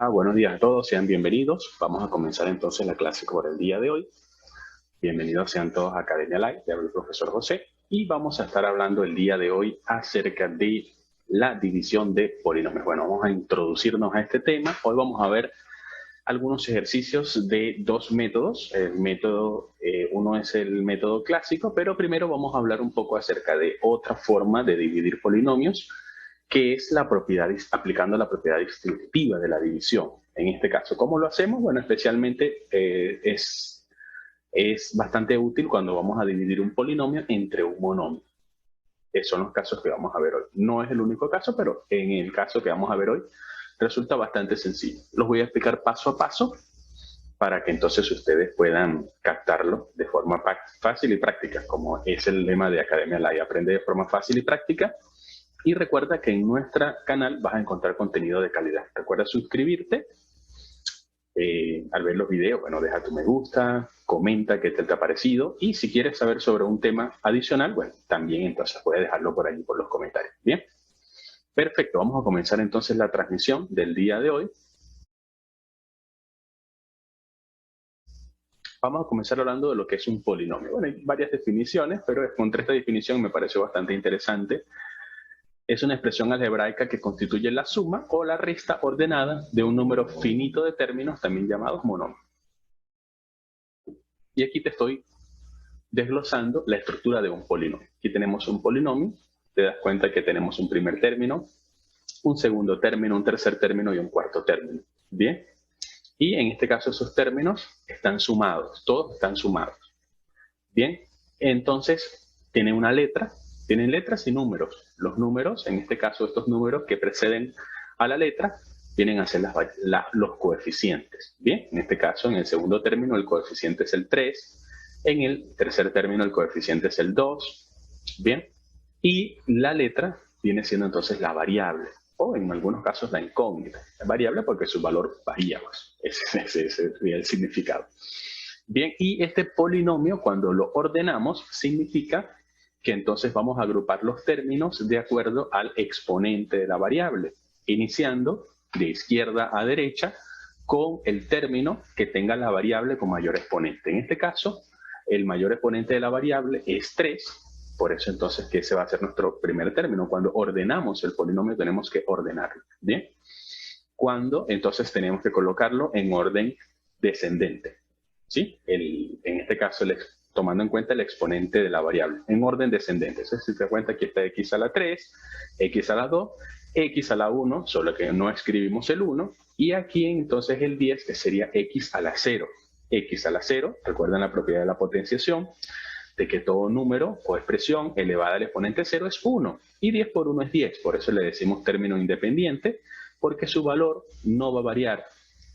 Buenos días a todos, sean bienvenidos. Vamos a comenzar entonces la clase por el día de hoy. Bienvenidos sean todos a Academia Live, te habla el profesor José y vamos a estar hablando el día de hoy acerca de la división de polinomios. Bueno, vamos a introducirnos a este tema. Hoy vamos a ver algunos ejercicios de dos métodos. Uno es el método clásico, pero primero vamos a hablar un poco acerca de otra forma de dividir polinomios, que es aplicando la propiedad distributiva de la división. En este caso, ¿cómo lo hacemos? Bueno, especialmente es bastante útil cuando vamos a dividir un polinomio entre un monomio. Esos son los casos que vamos a ver hoy. No es el único caso, pero en el caso que vamos a ver hoy, resulta bastante sencillo. Los voy a explicar paso a paso para que entonces ustedes puedan captarlo de forma fácil y práctica, como es el lema de Academia Live, aprende de forma fácil y práctica. Y recuerda que en nuestro canal vas a encontrar contenido de calidad. Recuerda suscribirte al ver los videos. Bueno, deja tu me gusta, comenta qué te ha parecido. Y si quieres saber sobre un tema adicional, bueno, también entonces puedes dejarlo por ahí por los comentarios. Bien, perfecto. Vamos a comenzar entonces la transmisión del día de hoy. Vamos a comenzar hablando de lo que es un polinomio. Bueno, hay varias definiciones, pero encontré esta definición me pareció bastante interesante. Es una expresión algebraica que constituye la suma o la resta ordenada de un número finito de términos, también llamados monomios. Y aquí te estoy desglosando la estructura de un polinomio. Aquí tenemos un polinomio, te das cuenta que tenemos un primer término, un segundo término, un tercer término y un cuarto término. Bien, y en este caso esos términos están sumados, todos están sumados. Bien, entonces tiene una letra, tienen letras y números. Los números, en este caso estos números que preceden a la letra, vienen a ser los coeficientes. Bien, en este caso en el segundo término el coeficiente es el 3, en el tercer término el coeficiente es el 2, bien, y la letra viene siendo entonces la variable, o en algunos casos la incógnita. La variable porque su valor varía, pues. Ese sería el significado. Bien, y este polinomio cuando lo ordenamos significa que entonces vamos a agrupar los términos de acuerdo al exponente de la variable, iniciando de izquierda a derecha con el término que tenga la variable con mayor exponente. En este caso, el mayor exponente de la variable es 3, por eso entonces que ese va a ser nuestro primer término. Cuando ordenamos el polinomio tenemos que ordenarlo, ¿bien? Cuando entonces tenemos que colocarlo en orden descendente, ¿sí? En este caso, tomando en cuenta el exponente de la variable, en orden descendente. Entonces, si te das cuenta, aquí está x a la 3, x a la 2, x a la 1, solo que no escribimos el 1, y aquí entonces el 10, que sería x a la 0. X a la 0, recuerden la propiedad de la potenciación, de que todo número o expresión elevada al exponente 0 es 1, y 10 por 1 es 10, por eso le decimos término independiente, porque su valor no va a variar.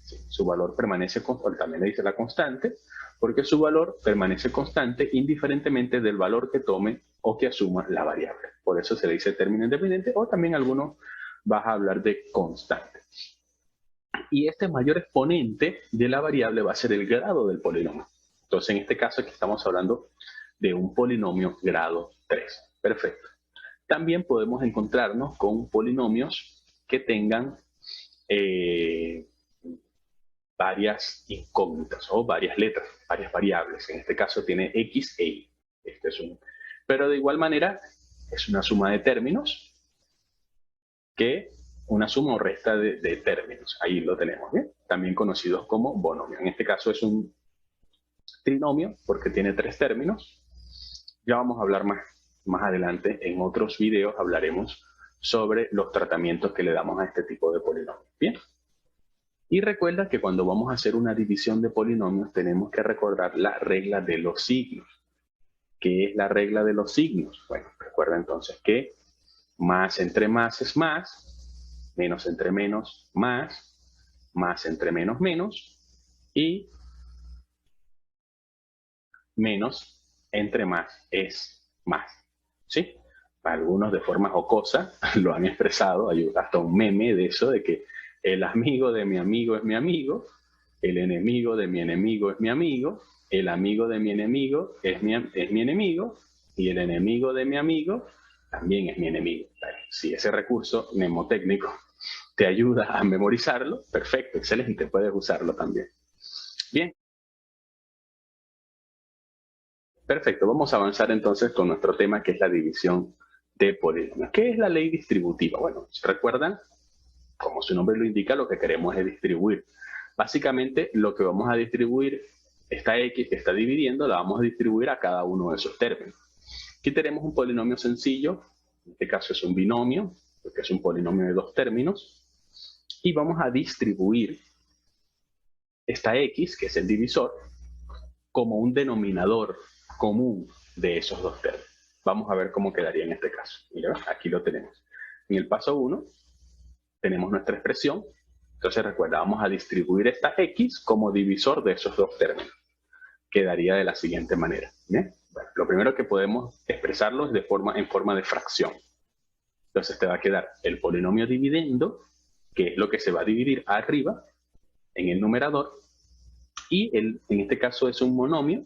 Sí, su valor permanece constante, también le dice la constante, porque su valor permanece constante indiferentemente del valor que tome o que asuma la variable. Por eso se le dice término independiente, o también algunos vas a hablar de constante. Y este mayor exponente de la variable va a ser el grado del polinomio. Entonces, en este caso aquí estamos hablando de un polinomio grado 3. Perfecto. También podemos encontrarnos con polinomios que tengan varias incógnitas o varias letras, varias variables. En este caso tiene x e y. Pero de igual manera es una suma de términos que una suma o resta de términos. Ahí lo tenemos, ¿bien? También conocidos como bonomio. En este caso es un trinomio porque tiene 3 términos. Ya vamos a hablar más adelante. En otros videos hablaremos sobre los tratamientos que le damos a este tipo de polinomios. Bien. Y recuerda que cuando vamos a hacer una división de polinomios tenemos que recordar la regla de los signos. ¿Qué es la regla de los signos? Bueno, recuerda entonces que más entre más es más, menos entre menos más entre menos menos, y menos entre más es más. ¿Sí? Algunos de forma jocosa lo han expresado, hay hasta un meme de eso, de que el amigo de mi amigo es mi amigo, el enemigo de mi enemigo es mi amigo, el amigo de mi enemigo es mi enemigo, y el enemigo de mi amigo también es mi enemigo. Sí, ese recurso mnemotécnico te ayuda a memorizarlo, perfecto, excelente, puedes usarlo también. Bien. Perfecto, vamos a avanzar entonces con nuestro tema que es la división de polinomios. ¿Qué es la ley distributiva? Bueno, ¿se recuerdan? Como su nombre lo indica, lo que queremos es distribuir. Básicamente, lo que vamos a distribuir, esta x que está dividiendo, la vamos a distribuir a cada uno de esos términos. Aquí tenemos un polinomio sencillo, en este caso es un binomio, porque es un polinomio de dos términos, y vamos a distribuir esta x, que es el divisor, como un denominador común de esos dos términos. Vamos a ver cómo quedaría en este caso. Mira, aquí lo tenemos. En el paso 1 tenemos nuestra expresión. Entonces recuerda, vamos a distribuir esta x como divisor de esos dos términos. Quedaría de la siguiente manera. ¿Bien? Bueno, lo primero que podemos expresarlo es en forma de fracción. Entonces te va a quedar el polinomio dividendo, que es lo que se va a dividir arriba en el numerador, y en este caso es un monomio,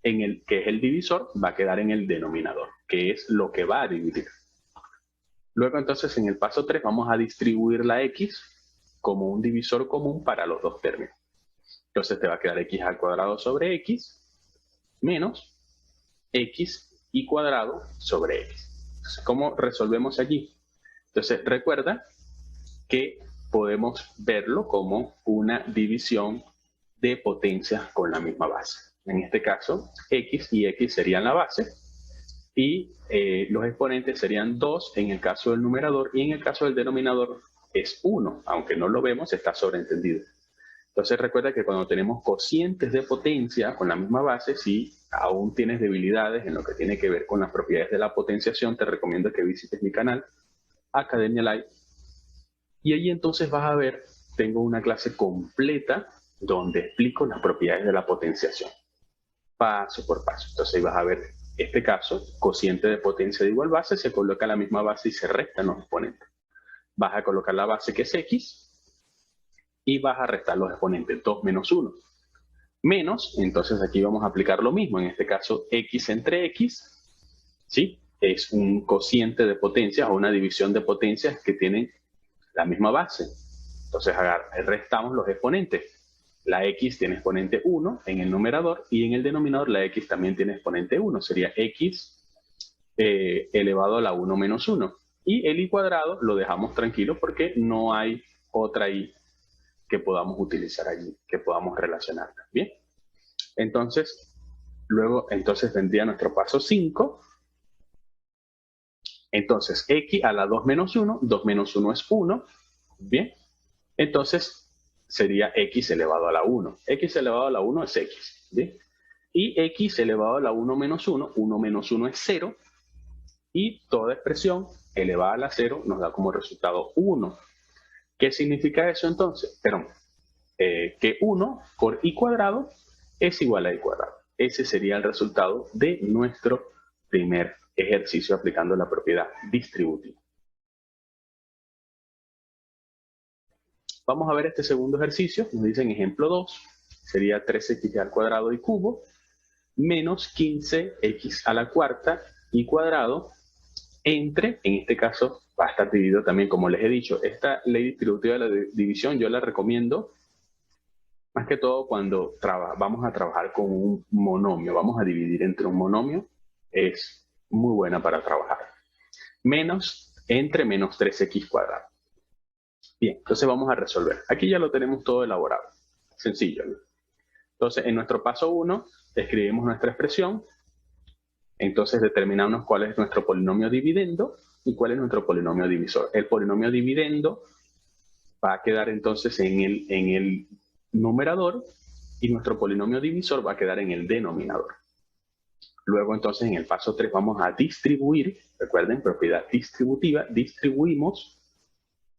en el que es el divisor, va a quedar en el denominador, que es lo que va a dividir. Luego entonces en el paso 3 vamos a distribuir la x como un divisor común para los dos términos. Entonces te va a quedar x al cuadrado sobre x menos x y cuadrado sobre x. Entonces, ¿cómo resolvemos allí? Entonces recuerda que podemos verlo como una división de potencias con la misma base. En este caso, x y x serían la base y los exponentes serían 2 en el caso del numerador y en el caso del denominador es 1, aunque no lo vemos, está sobreentendido. Entonces recuerda que cuando tenemos cocientes de potencia con la misma base, si aún tienes debilidades en lo que tiene que ver con las propiedades de la potenciación, te recomiendo que visites mi canal, Academia Live, y allí entonces vas a ver, tengo una clase completa donde explico las propiedades de la potenciación, paso por paso. Entonces ahí vas a ver este caso, cociente de potencia de igual base, se coloca la misma base y se restan los exponentes. Vas a colocar la base que es x y vas a restar los exponentes, 2 menos 1. Menos, entonces aquí vamos a aplicar lo mismo, en este caso x entre x, ¿sí? Es un cociente de potencias o una división de potencias que tienen la misma base. Entonces restamos los exponentes. La x tiene exponente 1 en el numerador y en el denominador la x también tiene exponente 1. Sería x elevado a la 1 menos 1. Y el y cuadrado lo dejamos tranquilo porque no hay otra y que podamos utilizar allí, que podamos relacionar. Bien. Entonces, luego vendría nuestro paso 5. Entonces, x a la 2 menos 1. 2 menos 1 es 1. Bien. Entonces, sería x elevado a la 1. X elevado a la 1 es x. ¿Bien? Y x elevado a la 1 menos 1. 1 menos 1 es 0. Y toda expresión elevada a la 0 nos da como resultado 1. ¿Qué significa eso entonces? Perdón, que 1 por y cuadrado es igual a y cuadrado. Ese sería el resultado de nuestro primer ejercicio aplicando la propiedad distributiva. Vamos a ver este segundo ejercicio. Nos dicen ejemplo 2. Sería 3x al cuadrado y cubo menos 15x a la cuarta y cuadrado entre, en este caso, va a estar dividido también, como les he dicho, esta ley distributiva de la división yo la recomiendo más que todo cuando vamos a trabajar con un monomio, vamos a dividir entre un monomio, es muy buena para trabajar. Menos entre menos 3x cuadrado. Bien, entonces vamos a resolver. Aquí ya lo tenemos todo elaborado. Sencillo, ¿no? Entonces, en nuestro paso 1, escribimos nuestra expresión. Entonces, determinamos cuál es nuestro polinomio dividendo y cuál es nuestro polinomio divisor. El polinomio dividendo va a quedar entonces en el numerador y nuestro polinomio divisor va a quedar en el denominador. Luego entonces en el paso 3 vamos a distribuir, recuerden, propiedad distributiva, distribuimos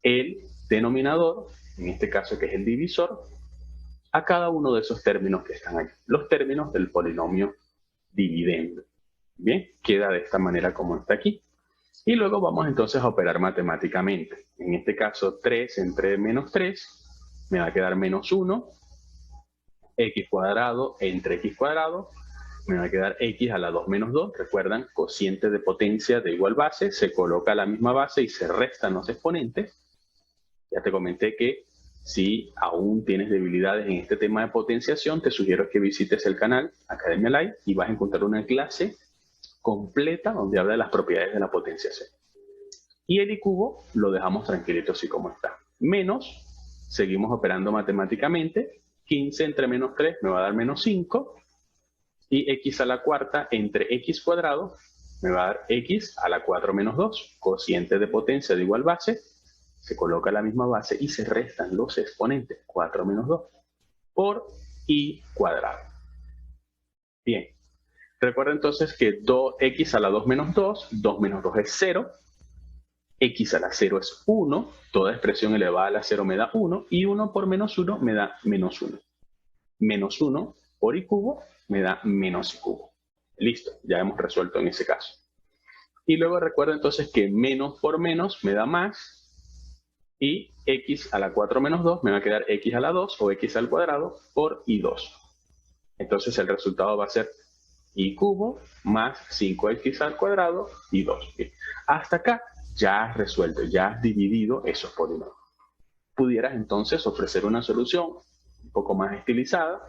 el denominador, en este caso que es el divisor, a cada uno de esos términos que están aquí, los términos del polinomio dividendo. Bien, queda de esta manera como está aquí. Y luego vamos entonces a operar matemáticamente. En este caso 3 entre menos 3 me va a quedar menos 1, x cuadrado entre x cuadrado, me va a quedar x a la 2 menos 2, recuerdan, cociente de potencia de igual base, se coloca la misma base y se restan los exponentes, Ya te comenté que si aún tienes debilidades en este tema de potenciación, te sugiero que visites el canal Academia Live y vas a encontrar una clase completa donde habla de las propiedades de la potenciación. Y el I cubo lo dejamos tranquilito así como está. Menos, seguimos operando matemáticamente, 15 entre menos 3 me va a dar menos 5, y x a la cuarta entre x cuadrado me va a dar x a la 4 menos 2, cociente de potencia de igual base, se coloca la misma base y se restan los exponentes, 4 menos 2, por i cuadrado. Bien, recuerda entonces que x a la 2 menos 2, 2 menos 2 es 0, x a la 0 es 1, toda expresión elevada a la 0 me da 1, y 1 por menos 1 me da menos 1. Menos 1 por i cubo me da menos i cubo. Listo, ya hemos resuelto en ese caso. Y luego recuerda entonces que menos por menos me da más, y x a la 4 menos 2 me va a quedar x a la 2 o x al cuadrado por i2. Entonces el resultado va a ser i cubo más 5x al cuadrado y 2. Bien. Hasta acá ya has resuelto, ya has dividido esos polinomios. Pudieras entonces ofrecer una solución un poco más estilizada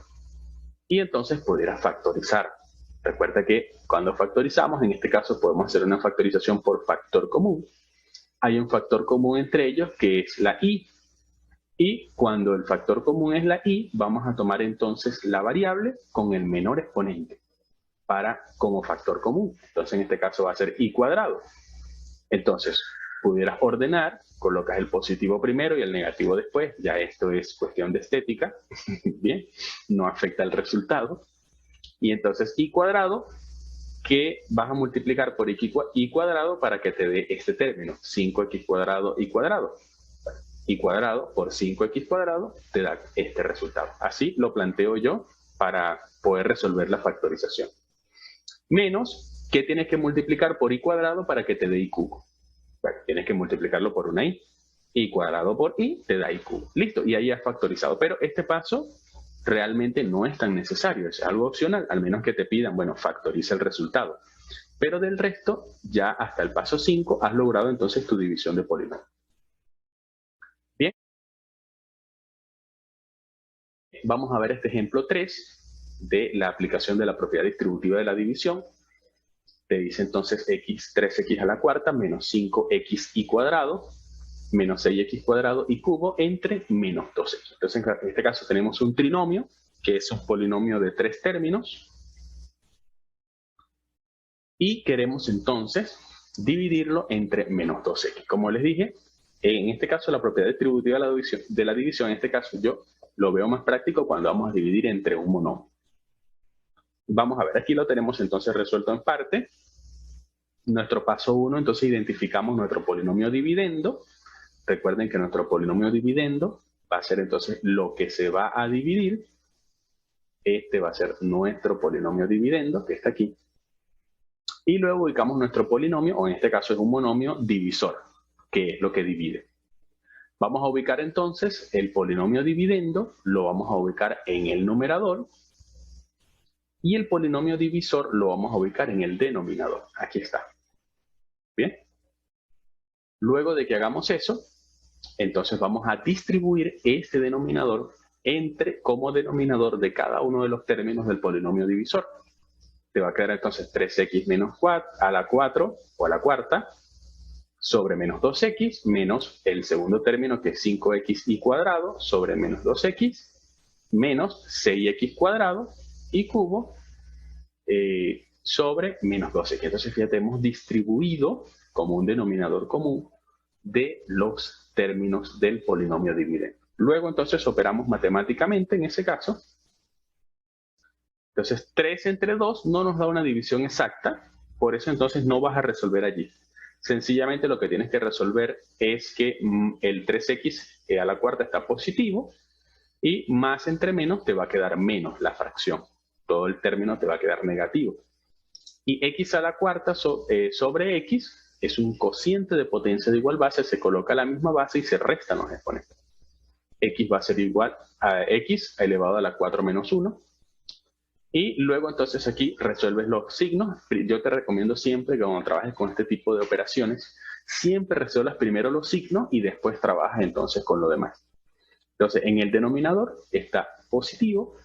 y entonces pudieras factorizar. Recuerda que cuando factorizamos, en este caso podemos hacer una factorización por factor común. Hay un factor común entre ellos que es la i. Y cuando el factor común es la i, vamos a tomar entonces la variable con el menor exponente como factor común. Entonces en este caso va a ser i cuadrado. Entonces pudieras ordenar, colocas el positivo primero y el negativo después. Ya esto es cuestión de estética. Bien, no afecta el resultado. Y entonces i cuadrado, que vas a multiplicar por i cuadrado para que te dé este término, 5x cuadrado i cuadrado. I cuadrado por 5x cuadrado te da este resultado. Así lo planteo yo para poder resolver la factorización. Menos, ¿qué tienes que multiplicar por i cuadrado para que te dé i cubo? Bueno, tienes que multiplicarlo por una i. I cuadrado por i te da i cubo. Listo, y ahí has factorizado. Pero este paso realmente no es tan necesario, es algo opcional, al menos que te pidan, bueno, factoriza el resultado. Pero del resto, ya hasta el paso 5 has logrado entonces tu división de polinomios. Bien. Vamos a ver este ejemplo 3 de la aplicación de la propiedad distributiva de la división. Te dice entonces 3x a la cuarta menos 5xy cuadrado menos 6x cuadrado y cubo entre menos 2x. Entonces en este caso tenemos un trinomio que es un polinomio de 3 términos y queremos entonces dividirlo entre menos 2x. Como les dije, en este caso la propiedad distributiva de la división, en este caso yo lo veo más práctico cuando vamos a dividir entre un monomio. Vamos a ver, aquí lo tenemos entonces resuelto en parte. Nuestro paso 1, entonces identificamos nuestro polinomio dividendo. Recuerden que nuestro polinomio dividendo va a ser entonces lo que se va a dividir. Este va a ser nuestro polinomio dividendo, que está aquí. Y luego ubicamos nuestro polinomio, o en este caso es un monomio divisor, que es lo que divide. Vamos a ubicar entonces el polinomio dividendo, lo vamos a ubicar en el numerador. Y el polinomio divisor lo vamos a ubicar en el denominador. Aquí está. Bien. Luego de que hagamos eso, entonces vamos a distribuir este denominador como denominador de cada uno de los términos del polinomio divisor. Te va a quedar entonces 3x menos 4 a la 4 o a la cuarta sobre menos 2x menos el segundo término que es 5xy cuadrado sobre menos 2x menos 6x cuadrado y cubo sobre menos 12. Entonces, fíjate, hemos distribuido como un denominador común de los términos del polinomio dividendo. Luego, entonces, operamos matemáticamente en ese caso. Entonces, 3 entre 2 no nos da una división exacta, por eso entonces no vas a resolver allí. Sencillamente lo que tienes que resolver es que el 3x a la cuarta está positivo y más entre menos te va a quedar menos la fracción. Todo el término te va a quedar negativo. Y x a la cuarta sobre x es un cociente de potencia de igual base, se coloca la misma base y se restan los exponentes. X va a ser igual a x elevado a la 4 menos 1. Y luego entonces aquí resuelves los signos. Yo te recomiendo siempre que cuando trabajes con este tipo de operaciones, siempre resuelvas primero los signos y después trabajas entonces con lo demás. Entonces, en el denominador está positivo,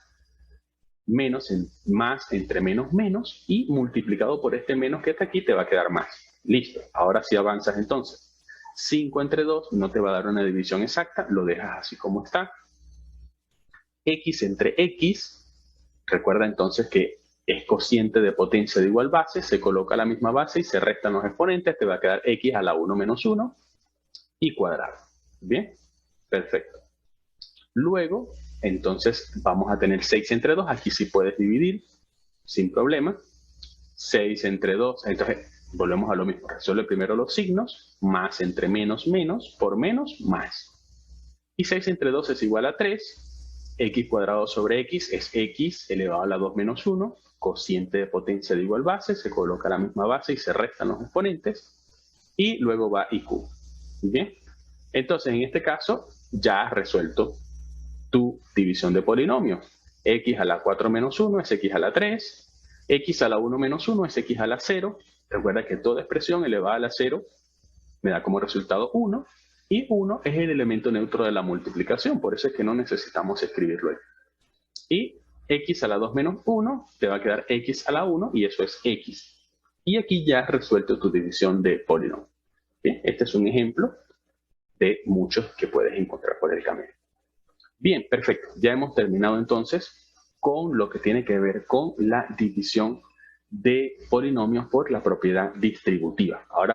menos más entre menos menos, y multiplicado por este menos que está aquí te va a quedar más. Listo, ahora sí avanzas entonces. 5 entre 2 no te va a dar una división exacta, lo dejas así como está. X entre X, recuerda entonces que es cociente de potencia de igual base, se coloca la misma base y se restan los exponentes, te va a quedar X a la 1 menos 1 y cuadrado. ¿Bien? Perfecto. Luego, entonces vamos a tener 6 entre 2, aquí sí puedes dividir sin problema. 6 entre 2, entonces volvemos a lo mismo, resuelve primero los signos, más entre menos menos, por menos más. Y 6 entre 2 es igual a 3, x cuadrado sobre x es x elevado a la 2 menos 1, cociente de potencia de igual base, se coloca la misma base y se restan los exponentes, y luego va IQ. ¿Bien? Entonces, en este caso, ya has resuelto tu división de polinomio. X a la 4 menos 1 es x a la 3, x a la 1 menos 1 es x a la 0. Recuerda que toda expresión elevada a la 0 me da como resultado 1, y 1 es el elemento neutro de la multiplicación, por eso es que no necesitamos escribirlo ahí. Y x a la 2 menos 1 te va a quedar x a la 1, y eso es x. Y aquí ya has resuelto tu división de polinomio. ¿Bien? Este es un ejemplo de muchos que puedes encontrar por el camino. Bien, perfecto. Ya hemos terminado entonces con lo que tiene que ver con la división de polinomios por la propiedad distributiva. Ahora